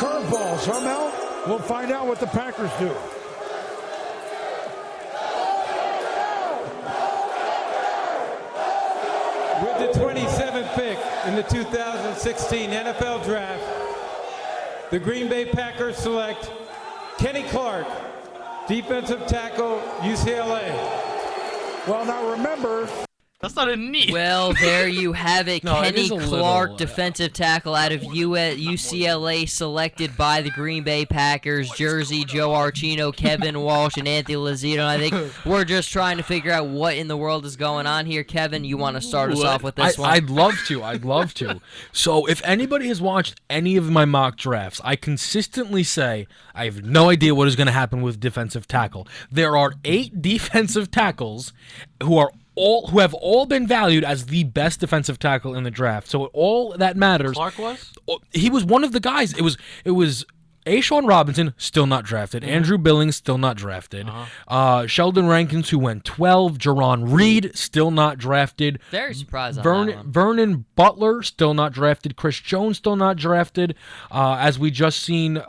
curveball. Somehow, we'll find out what the Packers do. With the 27th pick in the 2016 NFL Draft, the Green Bay Packers select Kenny Clark, defensive tackle, UCLA. Well, now remember, That's not a knee. Well, there you have it. No, it Kenny is a Clark, little, defensive tackle out of UCLA, selected by the Green Bay Packers. Jersey, Joe Archino, Kevin Walsh, and Anthony Lazito. And I think we're just trying to figure out what in the world is going on here. Kevin, you want to start us off with this one? I'd love to. I'd love to. So if anybody has watched any of my mock drafts, I consistently say I have no idea what is going to happen with defensive tackle. There are 8 defensive tackles who have all been valued as the best defensive tackle in the draft. So all that matters. Clark was? He was one of the guys. It was A'Shawn Robinson, still not drafted. Andrew Billings, still not drafted. Sheldon Rankins, who went 12. Jerron Reed, still not drafted. Very surprised on that one. Vernon Butler, still not drafted. Chris Jones, still not drafted. As we just seen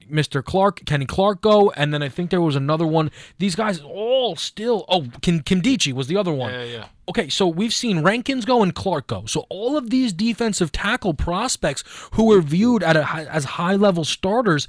Mr. Clark, Kenny Clark go, and then I think there was another one. These guys all still. Oh, Kimdichie was the other one. Yeah. Okay, so we've seen Rankins go and Clark go. So all of these defensive tackle prospects who were viewed as high-level starters,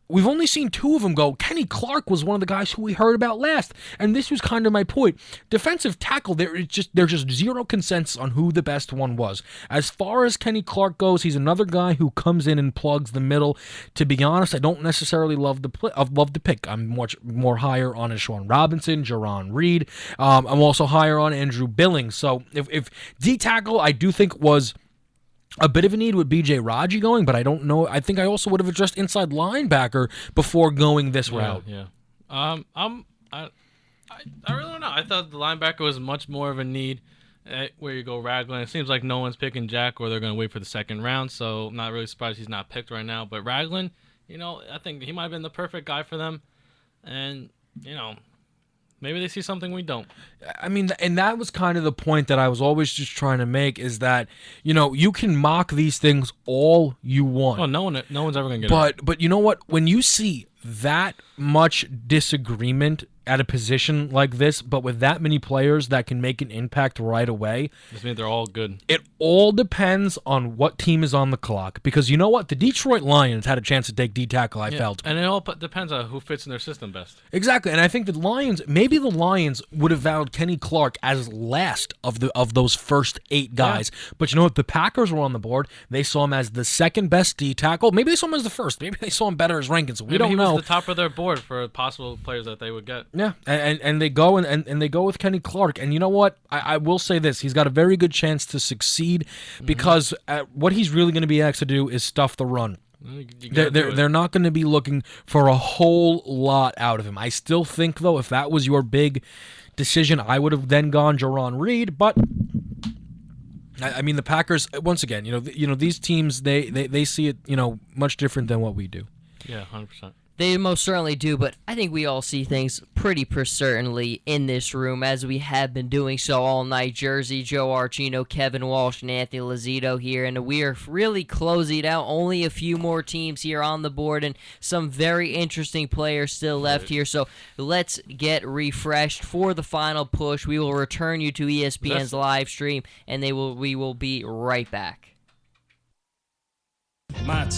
we've only seen 2 of them go. Kenny Clark was one of the guys who we heard about last, and this was kind of my point. Defensive tackle, there's just zero consensus on who the best one was. As far as Kenny Clark goes, he's another guy who comes in and plugs the middle. To be honest, I don't necessarily love the pick. I'm much more higher on A'Shawn Robinson, Jerron Reed. I'm also higher on Andrew Billings. So if D-tackle, I do think was a bit of a need with B.J. Raji going, but I don't know. I think I also would have addressed inside linebacker before going this route. Yeah. I really don't know. I thought the linebacker was much more of a need. Where you go Ragland. It seems like no one's picking Jack, or they're going to wait for the second round, so I'm not really surprised he's not picked right now. But Ragland, I think he might have been the perfect guy for them. And, maybe they see something we don't. I mean, and that was kind of the point that I was always just trying to make, is that, you can mock these things all you want. Well, no one's ever going to get it. But you know what? When you see that much disagreement at a position like this, but with that many players that can make an impact right away, This means they're all good. it all depends on what team is on the clock. Because you know what? The Detroit Lions had a chance to take D-tackle, I felt. And it all depends on who fits in their system best. Exactly, and I think maybe the Lions would have valued Kenny Clark as last of those first 8 guys. Yeah. But you know what? The Packers were on the board. They saw him as the second best D-tackle. Maybe they saw him as the first. Maybe they saw him better as Rankins. We don't know. He was the top of their board for possible players that they would get. Yeah, and they go and they go with Kenny Clark. And you know what? I will say this. He's got a very good chance to succeed because what he's really going to be asked to do is stuff the run. They're not going to be looking for a whole lot out of him. I still think, though, if that was your big decision, I would have then gone Jerron Reed. But I mean, the Packers, once again, these teams, they see it, much different than what we do. Yeah, 100%. They most certainly do, but I think we all see things pretty certainly in this room, as we have been doing so all night. Jersey, Joe Archino, Kevin Walsh, and Anthony Lazito here, and we are really closing out. Only a few more teams here on the board, and some very interesting players still left here, so let's get refreshed for the final push. We will return you to ESPN's live stream, and we will be right back. Matt.